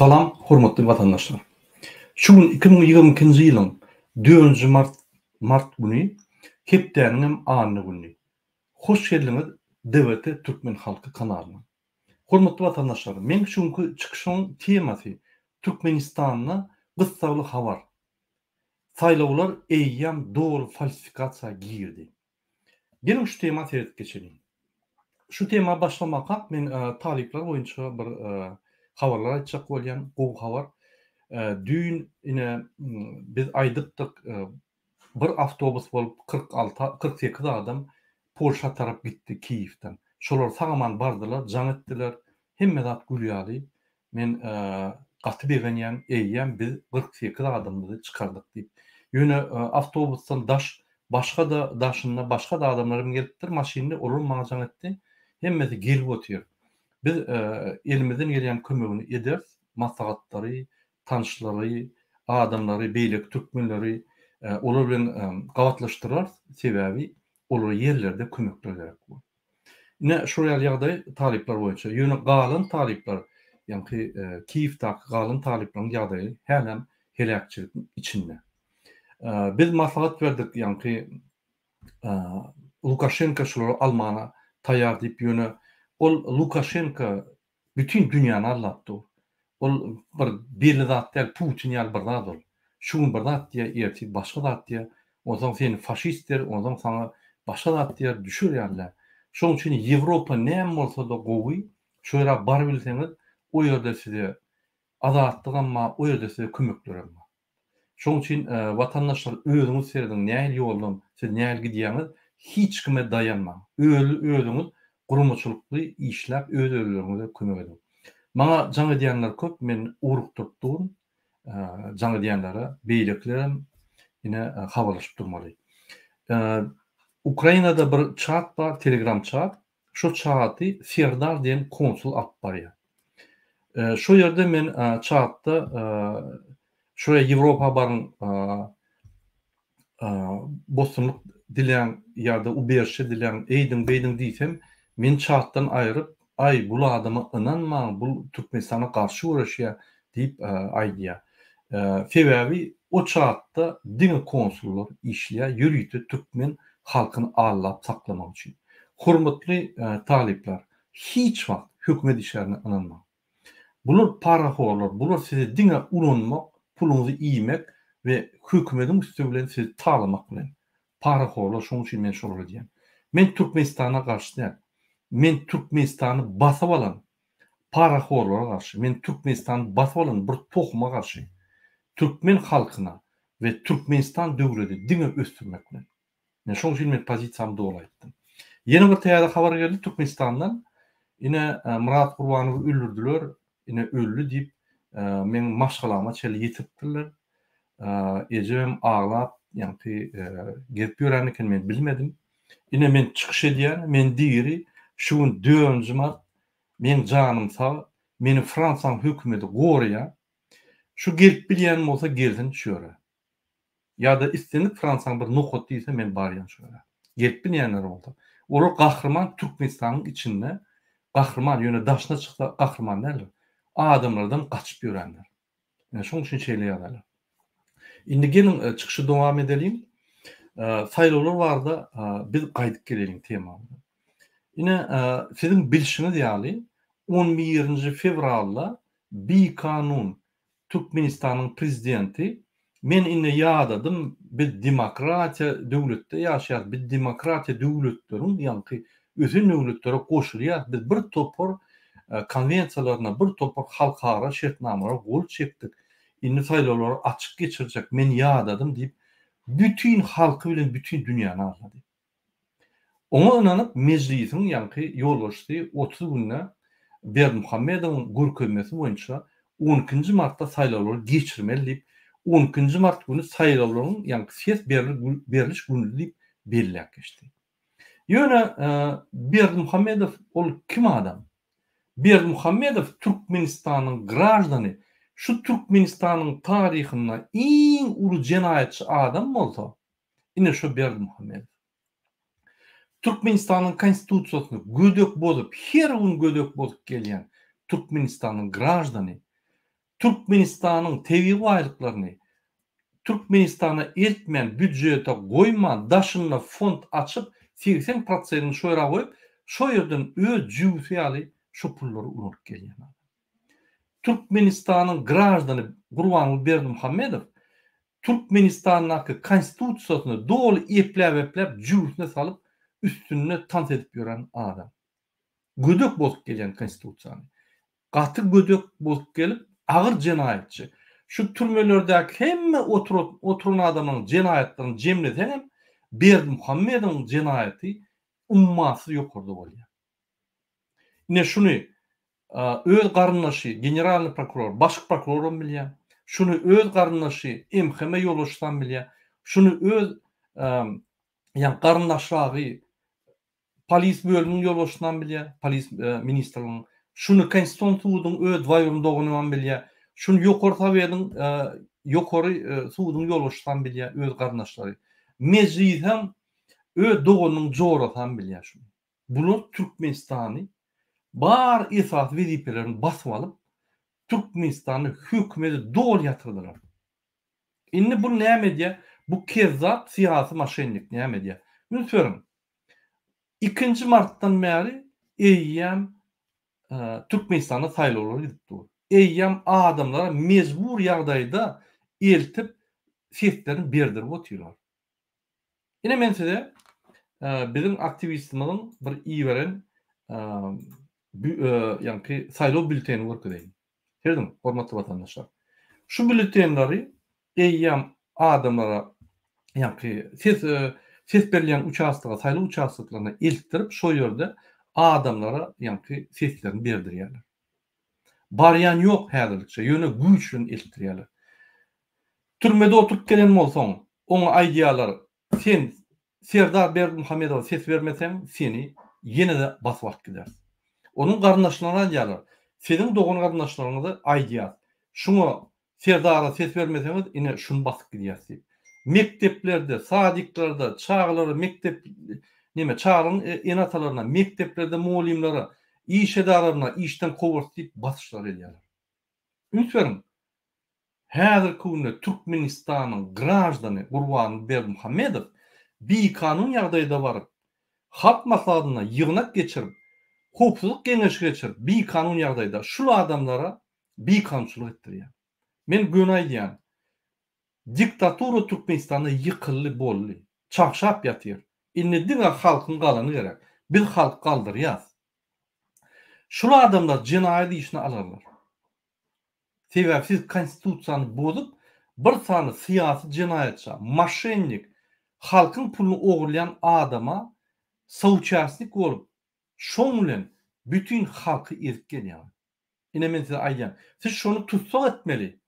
Salam, hormatly vatandaşlar. Şu gün 2022-nji ýylyň 4-nji mart güni hepdäniň anyny güni. Hoş geldiňiz DWT Türkmen halky kanalyna. Hormatly vatandaşlar, men şuňky çykyşyň temasy Türkmenistanyna gysgaly habar. Saýlawlar eýýäm dogry falsifikasiýa girdi. Gelin şu tema seredip geçelim. Şu tema başlamakka men talipler boýunça bir habarlar aýtjak bolýan, gowy habar. Düýün ine biz aýdypdyk, bir awtobus bolup 48 adam Polşa tarap gitdi Kiýewden. Şolar sagaman bardylar, jaň etdiler. Hemme zat gülýärdi. Men gaty begenýän eýýäm biz 48 adamdy çykardyk diýip. Ýöne awtobusdan başga da daşynda başga da adamlarym gelipdir, maşinini olur maňa jaň etdi. Hemmesi gelip otyr. Biz elimizden gelýän kömegini ederiz. Maslahatlary, tanışlary, adamlary, beýlik türkmenleri olar bilen gawatlaşdyrar. Sebäbi olar ýerlerde kömekler gerek bol. Ne şu ýaly ýagdaý talipler boýunça ýöne galan talipler, ýani Kiýewdäki galan talipleriň ýagdaýy hälem helakçylykyň içinde. Biz maslahat berdik, ýani Lukashenko şolary almana taýýar diýip ýöne ol Lukashenko bütün dünýäni allatdy. Ol bir zat däl, Putin ýaly bir zat ol. Şuň bir zat diýe erti başga zat diýe, ozaň seni faşist der, ozaň sana başga zat diýe düşür ýaly. Şoň üçin Ýewropa näme bolsa da gowy, şu ýere bar bilseňiz, o ýerde size azatlyk amma o ýerde size kömekler berýär. Şoň üçin vatandaşlar özüňiz serdiň näme ýoldan siz näme gidýäňiz, hiç kime dayanma. Özüňiz gurumçylykly işläp öz-özleriňize kömek edin. Maňa jaň edýänler köp, men uruk tutdum. Jaň edýänlere beýliklerim ine habarlaşyp durmaly. Ukrainada bir chat bar, Telegram chat. Şu chaty Serdar diýen konsul alyp barýar. Şu ýerde men chatda şoýa Ýewropa baryň bossunlyk dilen ýa-da uberşe dilen eýdiň diýsem, men chatdan aýryp, ay bul adama inanma, bul Türkmenistana karşı uğraşıyor deyip aýdýar. Sebäbi o chatda diňe konsullar işleýär, ýürüýdi Türkmen halkyny allap saklamak üçin. Hormatly talipler, hiç wagt hökümet işlerine inanma. Bular paraxorlar, bular size diňe ulanmak, puluňuzy iýmek we hökümetiň üstü bilen sizi talamak bilen. Paraxorlar, şoň üçin men şolary diýem. Men Türkmenistana karşı däl. Men Türkmenistany basyp alan paraxorlara karşı, men Türkmenistany basyp alan bir tokuma karşı Türkmen halkyna we Türkmenistan döwleti diňe östürmek bilen. Men şoň üçin men pozisiýamy dogry aýtdym. Ýene bir täze habar geldi Türkmenistandan. Ine Murat Gurbanowy öldürdiler, ine öldü diýip men maşgalama çeli ýetiripdiler. Ejem ağlap, ýani gelip ýörendikin men bilmedim. Ine men çykyş edýän, men diýeri şu 4-nji mart men janym sag, meni Fransaň hökümeti gorýar. Şu gelip bilýän bolsa gelsin şöre. Ýa-da istenip Fransaň bir nokot diýse men barýan şöre. Gelip bilýänler bolsa. Olar gahrman Türkmenistanyň içinde, gahrman ýöne daşna çyksa gahrman näler? Adamlardan gaçyp ýörenler. Şoň üçin şeýle ýagdaýlar. Indi gelin çykyşy dowam edelim. Saýlawlar barda biz gaýdyp gelelim temamyza. Ine sizin bilişiniz ýaly 11 fevralda bir kanun Türkmenistanyň prezidenti men ine ýadadym, biz demokratiýa döwletde ýaşaýar, biz demokratiýa döwletleriň ýa-ni özün döwletlere goşulýar, biz bir topar konwensiýalaryna, bir topar halkara şertnamalary gol çekdik. Indi saýlawlary açyk geçirjek, men ýadadym diýip bütün halky bilen bütün dünýäni arlady. Oňa inanyp meclisiň ýa-ni ýolbaşçy 30 günde Berdimuhammedowyň görkezmesi boýunça 12-nji martda saýlawlary geçirmeli diýip 12-nji mart güni saýlawlaryň ýa-ni ses beriliş güni diýip belläp geçdi. Ýöne Berdimuhammedow ol kim adam? Berdimuhammedow Türkmenistanyň grajdany, şu Türkmenistanyň taryhynda iň uly jenaýatçy adam bolsa, ine şu Berdimuhammedow. Türkmenistanyň konstitusiýasyny gödök bolup, her gün gödök bolup gelýän Türkmenistanyň grajdany Türkmenistan'ın tebii baylıklarını Türkmenistan'a eltmeyen büdjete goýman daşynda fond açyp 80% şoýra goýup şo ýerden öz jüwsi ýaly şo pullary unup gelýär. Türkmenistan'ın grajdany Gurbanuly Berdimuhammedow Türkmenistan'daky konstitusiýasyny dogly epläp jüwsine salyp üstüne tans edip ýören adam. Gödök bolup gelýän konstitusiýany. Gaty gödök bolup gelip agyr jenaýatçy. Şu türmelerdäki hemme oturan adamyň jenaýatlaryny jemleseňem Berdimuhammedowyň jenaýaty ummasy ýokurda bolýar. Ne şuny öz garyndaşy generalny prokuror, başky prokurorum bilýär. Şuny öz garyndaşy MHM ýoluşdan bilýär. Şuny öz ýani garyndaşlagy polis bölüminiň ýoluşdan bilýär, polis ministrligiň. Şuny Konstitusiýon sudynyň öz waýryndygyny bilýär. Şuny ýokary tabiýatyň ýokary sudynyň ýoluşdan bilýär öz garyndaşlary. Mejlis hem öz doganyň joradan bilýär şuny. Bular Türkmenistany bar esas wezipelerini basyp alyp Türkmenistany hökümeti dol ýatyrdylar. Indi bu näme diýär? Bu kezzap syýasy maşenlik näme diýär? Münsörüm. 2 martdan bäri eýýäm Türkmenistanda saýlawlar gidip dur. Eýýäm adamlara mejbur ýagdaýda eltip seslerini berdirip oturýarlar. Ine men size bizim aktivistimiň bir iýberen ýani saýlaw bülteni görkezýän. Herdim, hormatly watandaşlar. Şu bültenleri eýýäm adamlara ýani ses berilýän uçastaga, saýlaw uçastaklaryna eltdirip şo ýerde adamlara ýani seslerini berdirýärler. Barýan ýok häzirlikçe, ýöne güýçlen eltdirýärler. Türmede oturup gelen bolsaň, oňa aýdýarlar, sen Serdar Berdimuhammedowa ses bermeseň, seni ýene-de baswak gider. Onun garyndaşlaryna aýdýarlar, seniň dogan garyndaşlaryňyzy aýdýar. Şuňa Serdara ses bermeseňiz, ine şunu basyp gidýärsiz. Mekteplerde, sadiklarda, çağlary mektep çağryn enatalaryna, mekteplerde muallimlere, iş edararyna işden kowartyp basyşlar edýärler. Ünsörüm, häzirki günde Türkmenistanyň grajdany Gurbanuly Berdimuhammedow bir kanun ýagdaýda baryp, halk maslahatyna ýygnak geçirip, hukuk geňeşi geçirip, bir kanun ýagdaýda şu adamlara bir kanunçylyk etdirýär. Men göni aýdýan, diktatura Türkmenistanda ýykylly boldy, çakşap ýatyr. Indi diňe halkyň galany gerek. Biz halk galdyrýas. Şu adamlar jenaýat işini alarlar. Sebäpsiz konstitusiýany bozup, bir sany syýasy jenaýatçy, maşennik, halkyň pulunu ogurlayan adama sowçaslik bolup, şoň bilen bütün halky ezip gelýär. Ine men size aýdýan, siz şonu tutsak etmeli.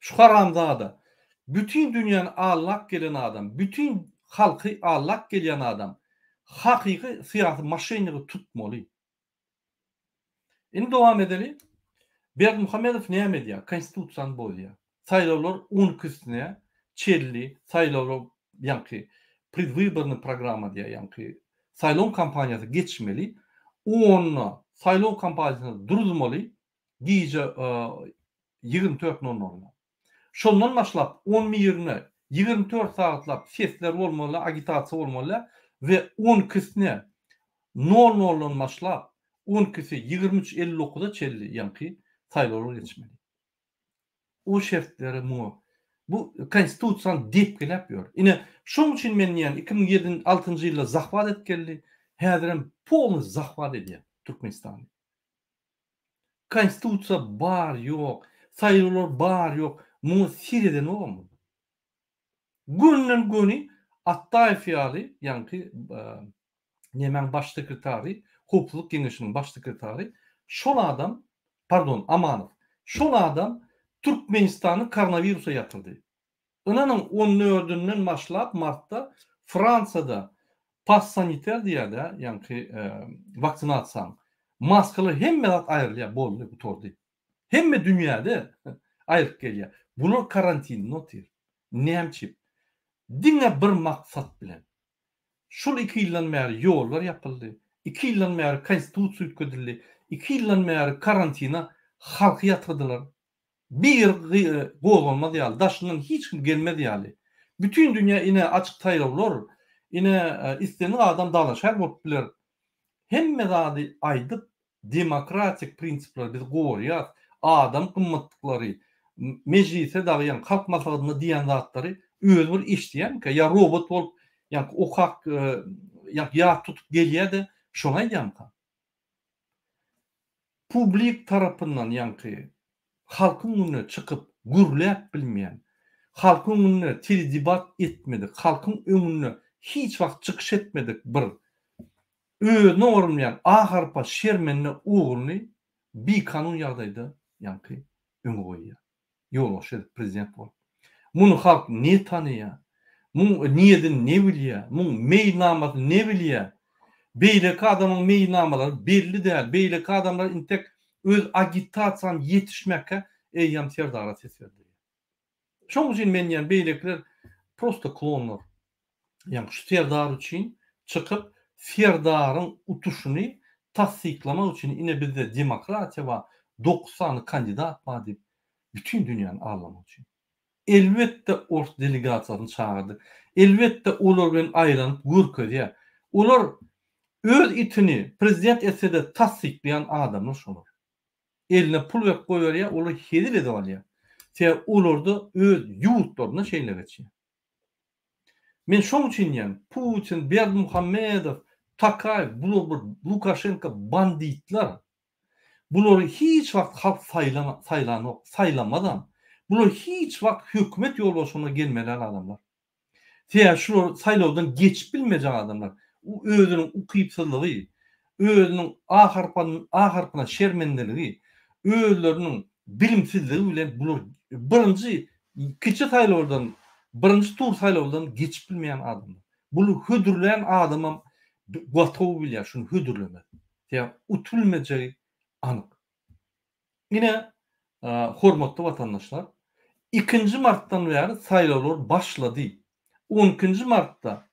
Şu haramzada bütün dünýäni allak gelen adam, bütün halky allak gelýän adam hakyky syýasy maşennigi tutmaly. Indi dowam edeli. Berdimuhammedow näme diýär? Konstitusiýany bozýar. Saýlawlar 12-sine çelli, saýlawlar ýani predwyborny programa diýär, ýani saýlaw kampaniýasy geçmeli. Onu saýlaw kampaniýasyny durdurmaly. Giýje 24:00. Şondan başlap 10:20 24 saatlap sesler bolmaly, agitasiýa bolmaly we 12-sine 00'dan başlap 12-si 23:59-da çelli, ýani saýlawlar geçmeli. O şertleri bu konstitusiýany depgelep ýör. Ine şoň üçin men ýani 2006-njy ýylda zahvat etgeldi, häzirem polny zahvat edýär Türkmenistany. Konstitusiýa bar ýok, saýlawlar bar ýok. Mu Siriyeden olmadı. Günden güni Attaýew ýaly, ýani nemen baş sekretary, hukuk geňeşiniň baş sekretary, şol adam, pardon, Amanow. Şol adam Türkmenistany koronawirusa ýatyrdy. Onanyň 14-den başlap martda Fransada pas saniter diýär, ýani vaksinasiýa, maskalar hemme aýrylýar boldy, butordy. Hemme dünýäde aýryp gelýär. Bular karantin notir. Näçip? Diňe bir maksat bilen. Şol 2 ýyldan bäri ýollar ýapyldy. 2 ýyldan bäri konstitusiýa ütküdildi. 2 ýyldan bäri karantina halky ýatyrdylar. Bir gol olmadı ýaly, daşyndan hiç kim gelmedi ýaly. Bütün dünya ine açyk taýlawlar, ine istenen adam dalaşar bolup biler. Hemme zady aýdyp demokratik prinsipler biz goýýar, adam gymmatlyklary, mejlise dagýan, halk maslahatyna diýen zatlary öz bir işleýän ya robot bolup, ýa okak ýa tutup gelýär-de şoňa ýanka. Publik tarapyndan ýanky halkyň önüne çykyp gürläp bilmeýän, halkyň önüne teledebat etmedik, halkyň önüne hiç wagt çykyş etmedik bir normaýan aharpa şermenine ugruny bir kanun ýagdaýda ýanky öňe goýýar. Ýolbaşy prezident bolup. Muny halk ne tanýar? Muň niýedin ne bilýär? Muň meýilnamaty ne bilýär? Beýleki adamyň meýilnamalary belli däl. Beýleki adamlar intek öz agitasiýasyny ýetişmekkä eýýam serdara ses berdi. Şoň üçin men ýa beýlekler prosta klonlar. Ýa şu serdar üçin çykyp serdaryň utuşuny tasdiklamak üçin ine bizde demokratiýa we 90 kandidat bar diýip bütün dünýäni ağlamak üçin. Elbetde ort delegasiýasyny çağırdy. Elbetde olar bilen aýranyp görkezýär. Olar öz itini prezident etse-de tasdiklaýan adamlar şolar. Eline pul berip goýýar, olar hedil edip alýar. Sen olardy öz ýurtlaryna şeýle geçýär. Men şoň üçin ýa Putin, Berdimuhammedow, Takayev, bular Lukashenko banditlar. Bular hiç wagt halk saýlamadan, bular hiç wagt hökümet ýolbaşyna gelmeler adamlar. Sen şular saýlawdan geçip bilmejek adamlar. O özüniň ukypsızlygy, özüniň aharpyna şermendeligi, özleriniň bilimsizligi bilen bular birinji kiçi saýlawdan, birinji tur saýlawdan geçip bilmeýän adamlar. Bular hödürlän adamam gotow bilýär, şunu hödürlemek. Sen utulmajak anyk. Ine hormatly watandaşlar, 2 martdan bäri saýlawlar başlady. 12 martda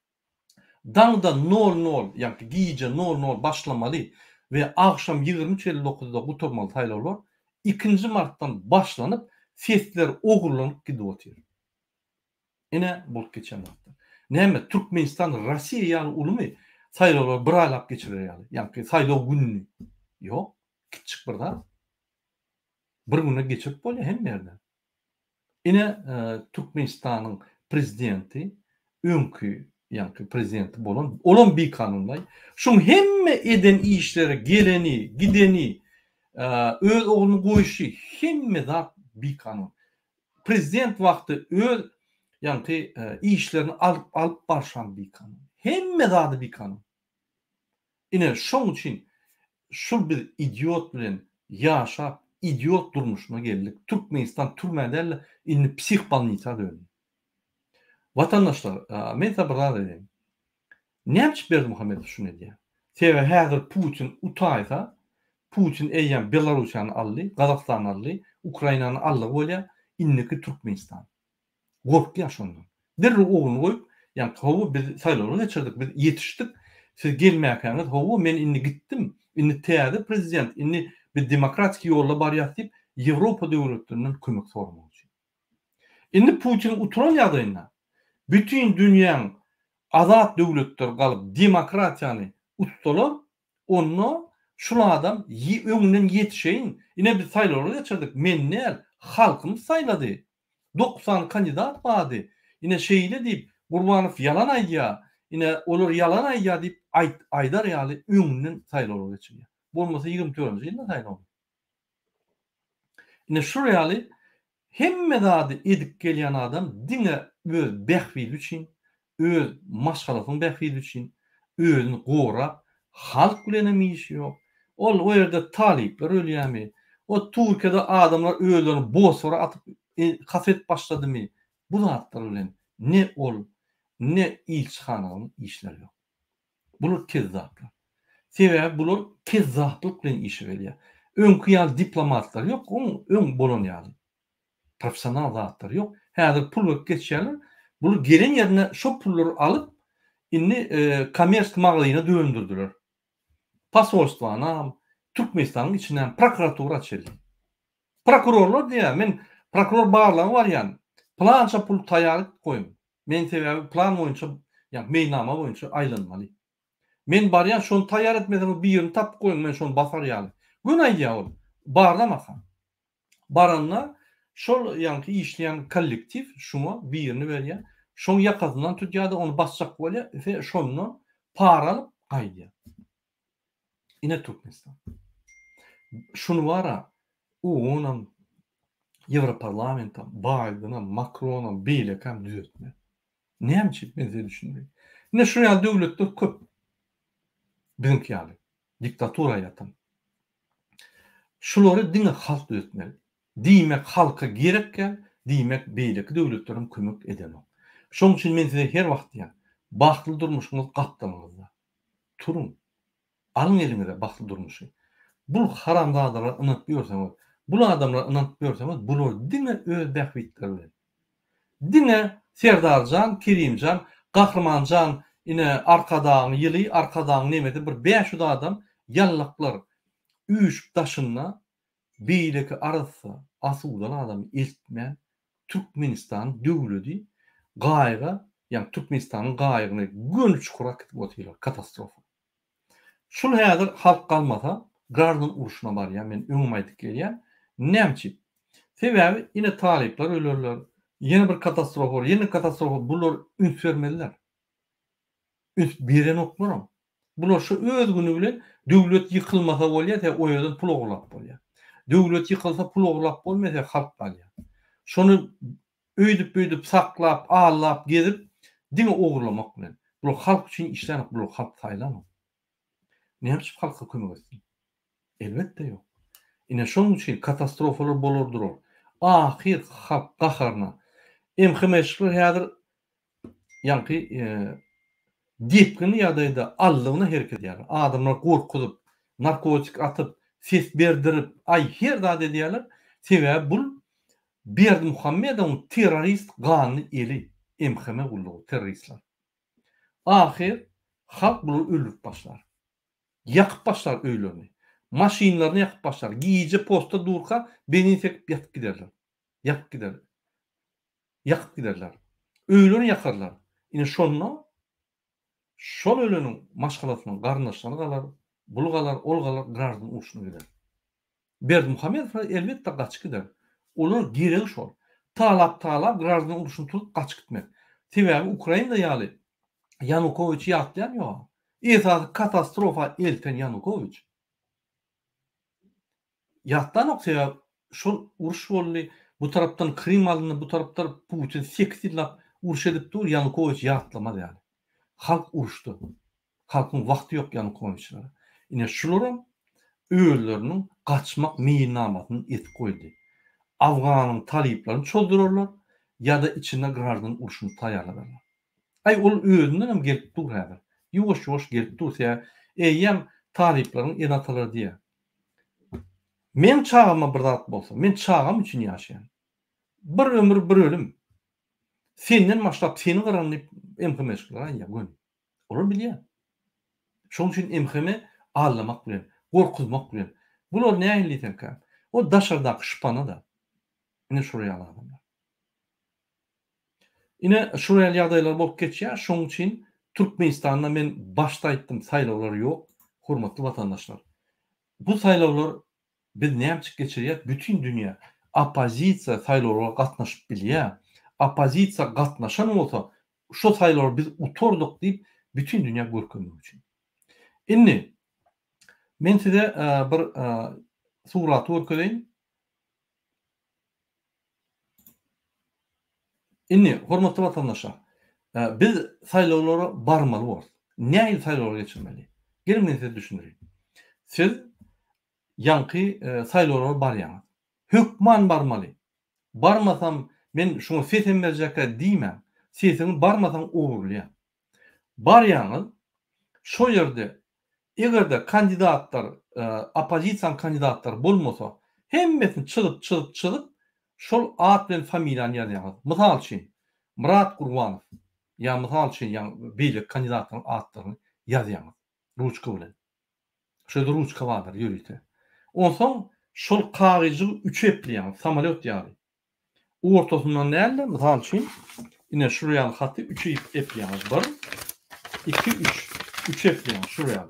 daňda 00, ýa-ni giýje 00 başlamaly we akşam 23:59-da guturmaly saýlawlar 2 martdan başlanyp sesler ogurlanyp gidip otyr. Ine bolup geçen wagtda. Näme Türkmenistan Rossiýa ýaly ulymy saýlawlar bir aylap geçirer ýaly. Ýa-ni saýlaw gününi. Ýok, kiçik bir da. Bir güne geçip bolýar hemme ýerde. Ine Türkmenistanyň prezidenti öňkü ýa-ni prezidenti bolan olan bir kanunlay. Şuň hemme eden işleri, geleni, gideni, öz ogluny goýuşy hemme zat bir kanun. Prezident wagty öz ýa-ni işlerini alyp barşan bir kanun. Hemme zat bir kanun. Ine şoň üçin şu bir idiot bilen ýaşap idiot durmuşuna geldik. Türkmenistan türmeden inni psihbalnitsa döndü. Vatandaşlar, men sabırlar edeyim. Näçe Berdimuhammedow şunu diýär? Sebe häzir Putin utaýsa, Putin eýýän Belarusyany aldy, Gazakstany aldy, Ukrainany aldy bolýar, inniki Türkmenistan. Gorkýar şondan. Derre ogluny goýup, ýa-ni howa biz saýlawlara geçirdik, biz ýetişdik. Siz gelmäkäňiz, howa men inni gitdim. Inni täze prezident, inni bir demokratik ýolda barýar diýip Ýewropa döwletlerinden kömek sormak üçin. Inni Putin uturan ýagdaýynda bütün dünýäň azat döwletleri galyp demokratiýany utsalar, onu şol adam öňünden ýetişeýin. Ine biz saýlawlara geçirdik. Men näl halkym saýlady. 90 kandidat bardy. Ine şeýle diýip Gurbanow yalan aýdýar. Ine olar yalan aýdýar diýip aýdar ýaly öňünden saýlawlara geçirýär. Bolmasa 24-nji ýylda saýlaw. Ine şu ýaly hemme zady edip gelýän adam diňe öz bähwil üçin, öz maşgalatyny bähwil üçin özüni gorap, halk bilen hem işi ýok. Ol o ýerde talipler ölýärmi? O Türkiýede adamlar özlerini bosora atyp kaset başladymy? Bu zatlar bilen ne ol, ne ilçihanagyň işleri ýok. Bular kezzaplar. Sebäbi bular kezzaplyk bilen iş berýär. Öňkü ýaly diplomatlar ýok, öň bolan ýaly. Professional zatlar ýok. Häzir pul berip geçýärler. Bular gelen ýerine şo pullary alyp inni kommersiýa maglygyna Prokurorlar diýär, men prokuror barlagy var ýani. Plança pul taýýar goýun. Men sebäbi plan boýunça, ýani meýnama boýunça aýlanmaly. Men barýan şonu taýýar etmedem birini tap goýun, men şonu basar ýaly. Gün aýdýar ol. Barlamaka. Baranlar şol ýanky işleýän kollektiv şuna birini berýär. Şoň ýakasyndan tutýar-da onu basjak bolýar we şondan para alyp gaýdýar. Ine Türkmenistan. Şunu wara, onam Ýewroparlamenta, Biden'a, Macron'a beýlekam düzeltme. Näme men size düşündüm. Ne şu ýa döwletler köp. Bizimki ýaly. Diktatura ýatan. Şulary diňe halk düzeltmeli. Diýmek halka gerekkä, diýmek beýleki döwletlerim kömek edeno. Şoň üçin men size her wagt diýär, bakly durmuşyňyz gapdamyňyzda. Turun. Alyň eliňize bakly durmuşy. Bu haramzadlara ynanyp ýörseňiz, bu adamlara ynanyp ýörseňiz, bular diňe öz bähwitleri. Diňe Serdarjan, Kerimjan, Gahrmanjan ine arkadan ýyly, arkadan nemeti bir 500 adam ýallaklar üýüşüp daşynna beýleki arasy asudan adam eltmän Türkmenistan döwleti gaýga, ýani Türkmenistanyň gaýgyny gönç çukura kitip otyrlar, katastrofa. Şol häzir halk galmasa, gardyň uruşuna barýar, men öňüm aýdyp gelýär. Näçip? Sebäbi ine talipler ölerler. Yeni bir katastrofa olur, yeni katastrofa bular üns vermeliler. Üns beren okmaram. Bular şu öz günü bilen döwlet ýykylmasa bolýar, te o ýerden pul oglap bolýar. Döwlet ýykylsa pul oglap bolmasa halk galýar. Şonu öýdüp saklap, allap, gezip diňe ogurlamak bilen. Bu halk üçin işlenip, bu halk taýlanyp. Näme halka kömek etsin? Elbetde ýok. Ine şoň üçin katastrofalar bolardyr. Ahir halk gaharna. Emhemeşler häzir ýanky depkini ýagdaýda allygyny hereket edýär. Adamlar gorkudyp, narkotik atyp, ses berdirip, her zat edýärler. Sebäbi bul Berdimuhammedow terrorist gany eli, emheme gullugy terroristler. Ahir halk buly öldürip başlar. Ýakyp başlar öýlerini. Maşinlaryny ýakyp başlar. Giýje posta durka beni sekip ýatyp giderler. Ýakyp giderler. Ýakyp giderler. Öýlerini ýakarlar. Ine şonda şol öleniň maşgalatynyň garnaşlary galar, bul galar, ol galar, gardyň urşuny gider. Berdimuhammedow elbetde gaçyp gider. Olar gerek şol. Talap gardyň urşuny tutup gaçyp gitmek. Sebäbi Ukrainada ýaly Yanukovyç ýatlaýan ýok. Esas katastrofa elten Yanukovyç. Ýatdan sebäbi şol uruş boldy. Bu tarapdan Krim alındı, bu tarapdan Putin 8 ýyllap uruş edip dur, Yanukovyç ýatlamady ýaly. Halk uruşdy. Halkyň wagty ýok Yanukovyçlara. Ine şularyň öýleriniň gaçmak meýnamatyny etip goýdy. Awganyň taliplerini çoldurarlar ýa-da içinde gardyň uruşuny taýýarlarlar. Ol özünden hem gelip dur häzir. Ýoş gelip dursa, eýem talipleriň enatalary diýär. Men çağıma bir zat bolsa, men çağım üçin ýaşaýan. Bir ömür, bir ölüm. Senden başlap seni garanyp emhemeşler ýa-gön. Olar bilýär. Şoň üçin emheme allamak bilen, gorkuzmak bilen. Bular näme ýetenkä? O daşardaky şpana da. Ine şuraya adamlar. Ine şuraya ýagdaýlar bolup geçýär. Şoň üçin Türkmenistanda men başta aýtdym, saýlawlar ýok. Hormatly watandaşlar. Bu saýlawlar biz näme geçirýär? Bütün dünýä opozisiýa saýlawlara gatnaşyp bilýär. Opozisiýa gatnaşan bolsa, şo saýlawlar biz utordyk diýip bütün dünýä görkezmek üçin. Indi men size bir surat görkezýän. Indi hormatly watandaşlar, biz saýlawlara barmaly bolýar. Näme saýlawlara geçirmeli? Gelin men size düşündirýin. Siz ýanky saýlawlara barýaňyz. Hökman barmaly. Barmasam men şunu setem berjekä diýmem. Setem barmasam ogurlaýar. Barýaňyz şo ýerde egerde kandidatlar, opozisiýa kandidatlar bolmasa, hemmesini çygyp şol at bilen familiýany ýazýaňyz. Mysal üçin Murat Gurbanow ýa mysal üçin beýlek kandidatlaryň atlaryny ýazýaňyz. Ruçka bilen. Şol ruçka bardyr ýörüýte. Onsoň şol kagyjy 3 eplýän samolyot ýaly. Ortasyndan näle? Mysal üçin ine şuraya haty 3 eplýän. 1 2 3 3 eplýän şuraya.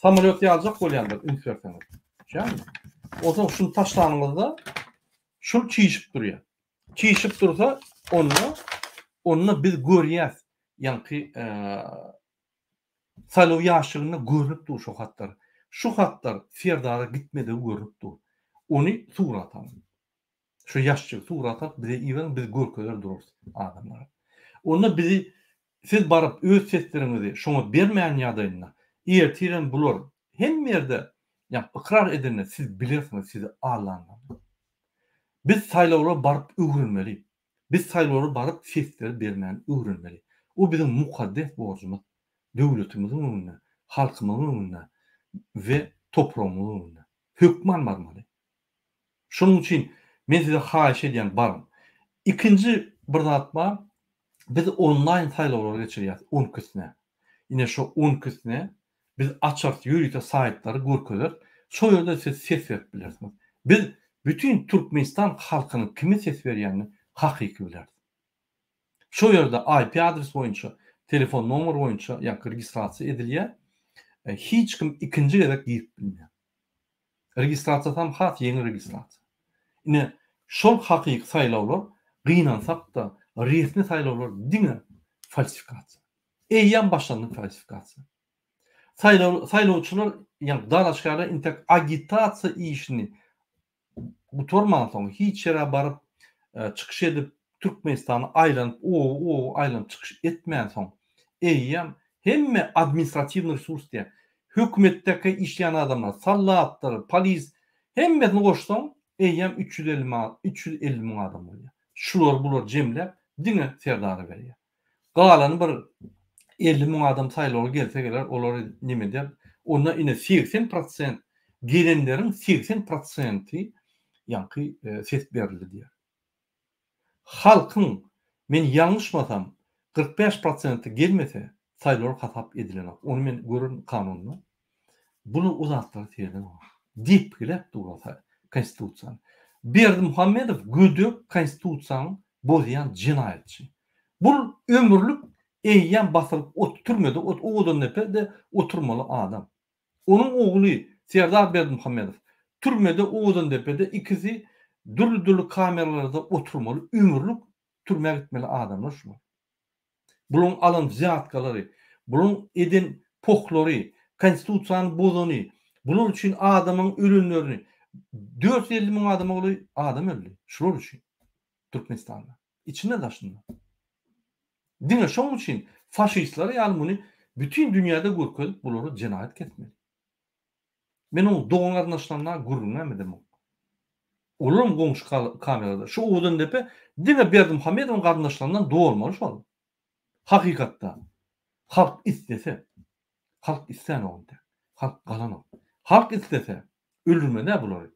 Samolyot ýaljak bolýandyr ünsürseňiz. Şämi? Oza şunu taşlanyňyzda şol çiýişip durýar. Çiýişip dursa onunla biz görýäs. Ýani saýlaw ýaşygyny görüp dur şu hatlar. Şu hatlar Ferdara gitmede görüp dur. Ony suratan. Şu ýaşçy suratan bize iwen biz görkeler dururuz adamlar. Onda bizi siz barıp öz seslerinizi şoňa bermeýän ýagdaýynda ertiren bular hem ýerde ýa ikrar edene siz bilirsiňiz sizi ağlanlar. Biz saýlawlara barıp öwrülmeli. Biz saýlawlara barıp sesler bermän öwrülmeli. O bizim mukaddes borcumuz. Döwletimiziň önünde, halkymyzyň önünde we toprağımyzyň önünde. Hökman barmaly. Şonuň üçin men size haýyş edýän barym. İkinji bir zat bar. Biz online saýlawlara geçirýäs 10 küsne. Ine şu 10 küsne biz açak ýürüýte saýtlary görkeler. Şo ýerde siz ses berip bilersiňiz. Biz bütün Türkmenistan halkynyň kime ses berýänini hakyky bilersiz. Şo ýerde IP adres boýunça, telefon nomer boýunça ýa registrasiýa edilýär. Hiç kim ikinji gerek giýip bilmeýär. Registrasiýa tam hat ýeni registrasiýa. Ine şol hakyky saýlawlar gynansak da resmi saýlawlar diňe falsifikasiýa. Eýýän başlandy falsifikasiýa. Saýlawçylar ýa dalaşgara intek agitasiýa işini butorman soň hiç ýere baryp çykyş edip Türkmenistany aýlanyp aýlanyp çykyş etmän soň eýýän hemme administrativ resurs diýe hökümetdeki işleyen adamlar, sallatlar, polis hemmesini goşsaň eýýän 350 min adam bolýar. Şular bular jemläp diňe serdary berýär. Galan bir 50 min adam saýlawga gelse geler, olar nime diýip, onda ine 80% gelenleriň 80%y ýa-ni ses berildi diýer. Halkyň men ýalňyşmasam 45% gelmese saýlawlar hatap edilen. Onu men görün kanunyny. Bunu uzatdyr diýerler. Dip gelip dursa konstitusiýa. Berdimuhammedow gödük konstitusiýanyň bozýan jinayetçi. Bu ömürlük eýýän basylyp oturmady, odan nepede oturmaly adam. Onuň ogly Serdar Berdimuhammedow türmede odan nepede ikisi dürli kameralarda oturmaly, ömürlük türmäge gitmeli adamlar şu. Bulun alan ziyatkalary, bulun eden poklary, konstitusiýany bozany, bunun üçin adamyň ölümlerini 450 min adam öldü. Şular üçin Türkmenistanda. İçinde daşındı. Diňe şoň üçin faşistler ýa muny bütün dünýäde görkezip bulary jinayet ketmeli. Men o doğan arnaşlanlar gurruna edem. Olum goňşy kamerada şu odan depe diňe Berdimuhammedowyň garnaşlaryndan doğulmaly şol. Hakykatda halk istese, halk isän onda. Halk galanok. Halk istese öldürmede bulary.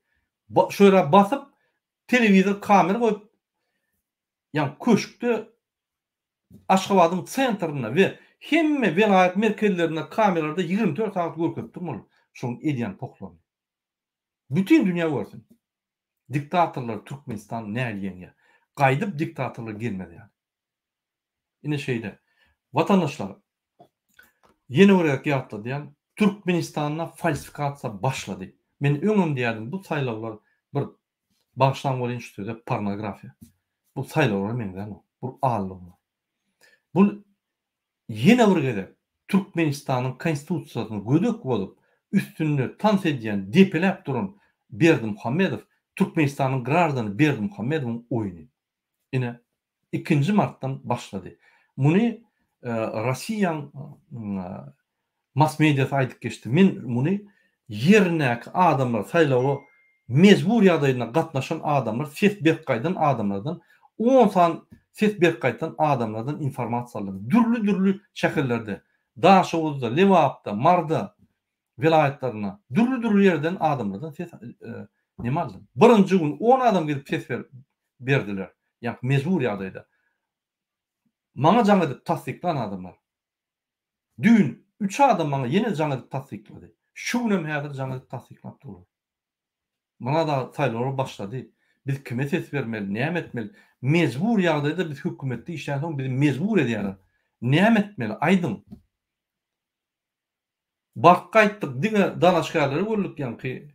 Şöyle basyp telewizor kamera goýup ýa köşkde Aşgabatyň sentrynda we hemme welaýat merkezlerinde kameralarda 24 saat görkezip durmaly. Şoň edýän poklar. Bütün dünýä görsün. Diktatorlar Türkmenistan näliýär? Gaýdyp diktatorlar gelmedi ýa. Ine şeýde vatandaşlar ýene öňe ýatdy diýen Türkmenistanda falsifikasiýa başlady. Men öňüm diýdim bu saýlawlar bir başlanmaly institude pornografiýa. Bu saýlawlar menden bu allygy. Bu ýene bir gede Türkmenistanyň konstitusiýasyny gödük bolup üstünde tans edýän depeläp duran Berdimuhammedow Türkmenistanyň gradany Berdimuhammedowyň oýuny. Ine 2 martdan başlady. Muny Russiýanyň mass mediasy aýdyp geçdi. Men muny ýernek adamlar saýlawa mejbur ýagdaýynda gatnaşan adamlar, ses berip gaýdan adamlardan 10 san ses berip gaýdan adamlardan informasiýa aldy. Dürli şäherlerde, Daşowuzda, Lewapda, Marda vilayetlerine dürli ýerden adamlardan ses nime aldy. Birinji gün 10 adam gelip ses berdiler. Ýa mejbur ýagdaýda. Maňa jaň edip tasdiklan adamlar. Dün 3 adam maňa ýene jaň edip tasdiklady. Şu günem häzir jaň edip tasdiklap durlar. Mana da saýlary başlady. Biz kime ses bermeli, näme etmeli? Mezbur ýagdaýda biz hökümetde işläň soň bizi mezbur edýärler. Näme etmeli? Aýdym. Bak gaýtdyk diňe danaşgarlary gördük ýa-ni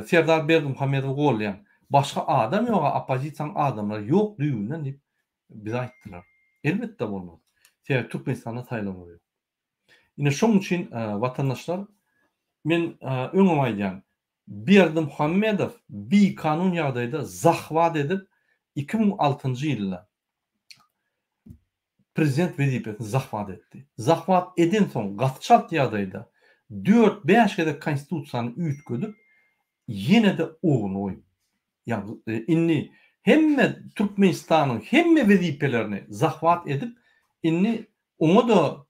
Serdar Berdimuhammedow bolýan. Başga adam ýok, opozisiýaň adamlary ýok düýünden dip bize aýtdylar. Elbetde bolmaz. Sebäbi Türkmenistanda saýlanmaly. Ine şoň üçin watandaşlar men öňe aýdýan Berdimuhammedow bir kanun ýagdaýda zahwat edip 2006-njy ýylda prezident wezipesini zahwat etdi. Zahwat eden soň gatçalt ýagdaýda 4-5 gedek konstitusiýany üýtgedip ýene de ogyny oýup. Ýani inni hemme Türkmenistanyň hemme wezipelerini zahwat edip inni oňa da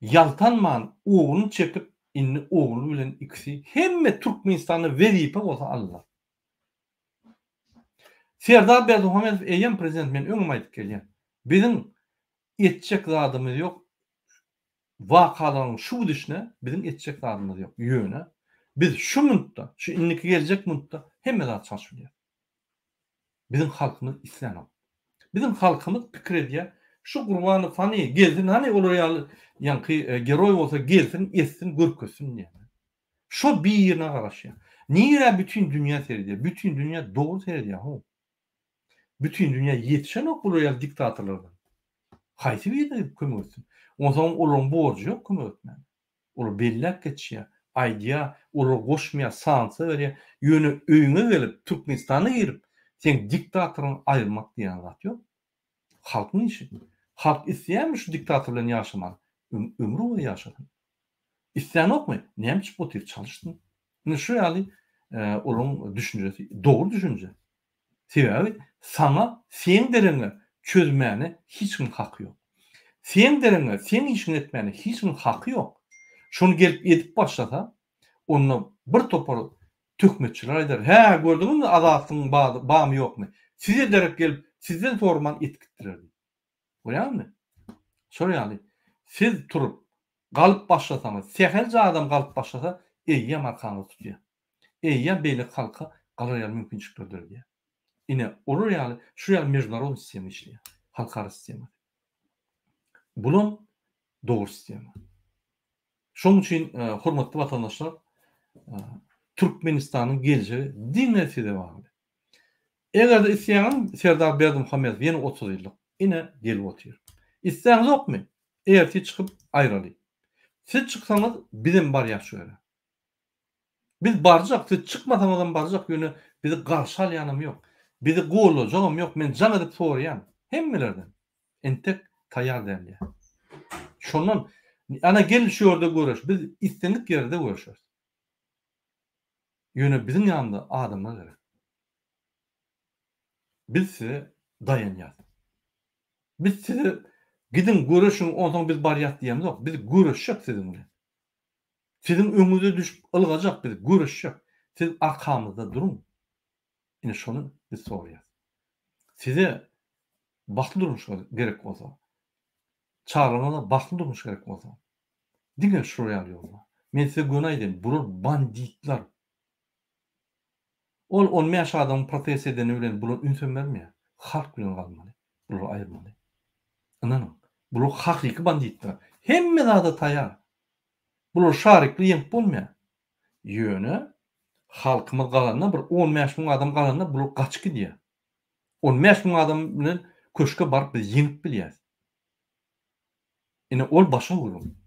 ýaltanman ogyny çekip inni oğlu bilen ikisi hemme Türkmenistanyň wezipe bolsa allar. Serdar Berdimuhammedow eýen prezident men öňüme aýdyp gelýän. Biziň etjek zadymyz ýok. Wakalaryň şu dişine biziň etjek zadymyz ýok. Ýöne biz şu minutda, şu inniki geljek minutda hemme zat çalışýar. Biziň halkymyz islänik. Biziň halkymyz pikir edýär. Şu Gurbany Fany gelsin, hani olar ýa-ni geroy bolsa gelsin, etsin, görkezsin diýär. Şu bir ýerine garaşýar. Niýe bütün dünýä seredýär? Bütün dünýä dogry seredýär ho. Bütün dünýä ýetişen ok bolar diktatorlardan. Haýsy bir kömek etsin. Onsoň olaryň borjy ýok kömek etmän. Olar bellek geçýär. Aýdýa, olar goşmaýar, sansa berýär. Ýöne öýüňe gelip Türkmenistana girip sen diktatoryny aýyrmak diýen zat ýok. Halkyň işi. Halk isleýärmi şu diktator bilen ýaşamak? Ömrü boyu ýaşadym. İsleýänokmy? Näme bu tip çalışdym? Ine şu ýaly olaryň düşünjesi, dogry düşünje. Sebäbi sana sen derenge çözmäni hiç kim haky ýok. Sen derenge sen işini etmäni hiç kim haky ýok. Şonu gelip edip başlasa, onu bir topar tökmetçiler aýdar. Hä, gördüňizmi adatyň bamy ýokmy? Size derek gelip sizden forman etkitdiler. Bolýarmy? Şol ýaly siz turup galyp başlasaňyz, seherce adam galyp başlasa, eýýe markany tutýar. Eýýe beýle halka galaýan mümkinçilikler diýär. Ine olur ýaly şu ýaly mejnarod sistem işleýär. Halkara sistem. Bulun dogry sistem. Şoň üçin hormatly watandaşlar, Türkmenistanyň geljegi diňe bagly. Egerde isleýän Serdar Berdimuhammedow ýene 30 ýyllyk ine gelip otyr. İsleýäňiz okmy? Eger siz çykyp aýraly. Siz çyksaňyz bilen bar ýaşy göre. Biz barjak, siz çykmasaňyzdan barjak ýöne bizi garşy alýanym ýok. Bizi gowlajagym ýok. Men jan edip soraýan. Hemmelerden. Entek taýýar dälýär. Şondan ana gel şu ýerde göreş. Biz istendik ýerde görüşýäris. Ýöne biziň ýanynda adamlar gerek. Biz size dayanýar. Biz size gidin görüşün, ondan biz barýat diýemiz ýok. Biz görüşjek sizin bilen. Sizin öňüňize düşüp ılgajak biz görüşjek. Siz arkamızda durun. Ine şonu biz soraýar. Size bakly durmuş gerek bolsa, çağrılana bakly durmuş gerek bolsa, diňe şuraya ýolma. Men size göň aýdym, bular banditler. Ol 15 adam protest edeni bilen bular ünsün bermeýär. Halk bilen galmaly. Bular aýyrmaly. Ananyň. Bular hakyky banditler. Hemme da taýýar. Bular şarykly ýeňip bolmaýar. Ýöne halkymyz galanna bir 15 000 adam galanna bular gaçky diýär. 15 000 adam bilen köşke baryp biz ýeňip bilýäris. Ine ol başa gurun.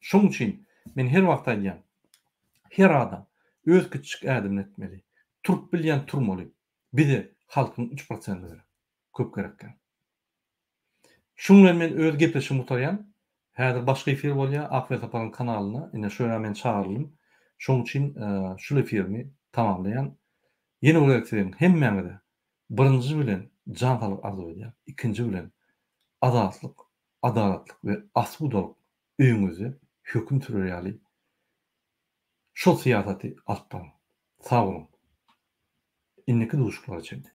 Şoň üçin men her wagt aýdýan. Her adam öz küçük ädimini etmeli. Turup bilýän turmaly. Bizi halkyň 3% berip köp gerekken. Şoň bilen men öz gepleşimi utaýan. Häzir başga efir bolýar, Akbet Apanyň kanalyna, ine şöyle men çağırlym. Şoň üçin şu efirmi tamamlayan. Ýene öýretdim hemmeňizde birinji bilen jan sağlyk arzu edýär. Ikinji bilen azatlyk, adalatlyk we asbudalyk öýüňizi höküm sürýärli. Şol siýasaty alpdan. Sag bolun. Inniki duşuklar içinde.